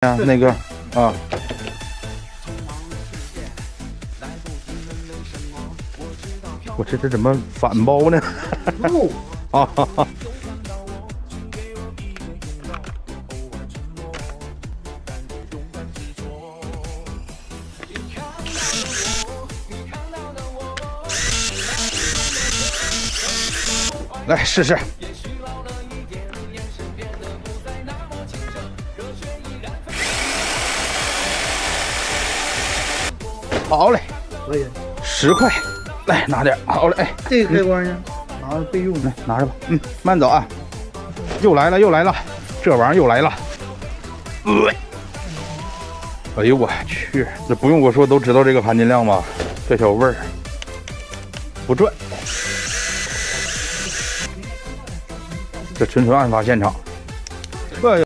啊，那个啊，我这怎么反包呢？啊哈哈！来试试。好嘞，可以。10块，来拿点。好嘞，哎，这个开关呢？拿着备用的，拿着吧。慢走啊！又来了，又来了，这玩意儿又来了。哎呦我去，这不用我说都知道这个含金量吧？这小味儿不转，这纯案发现场。这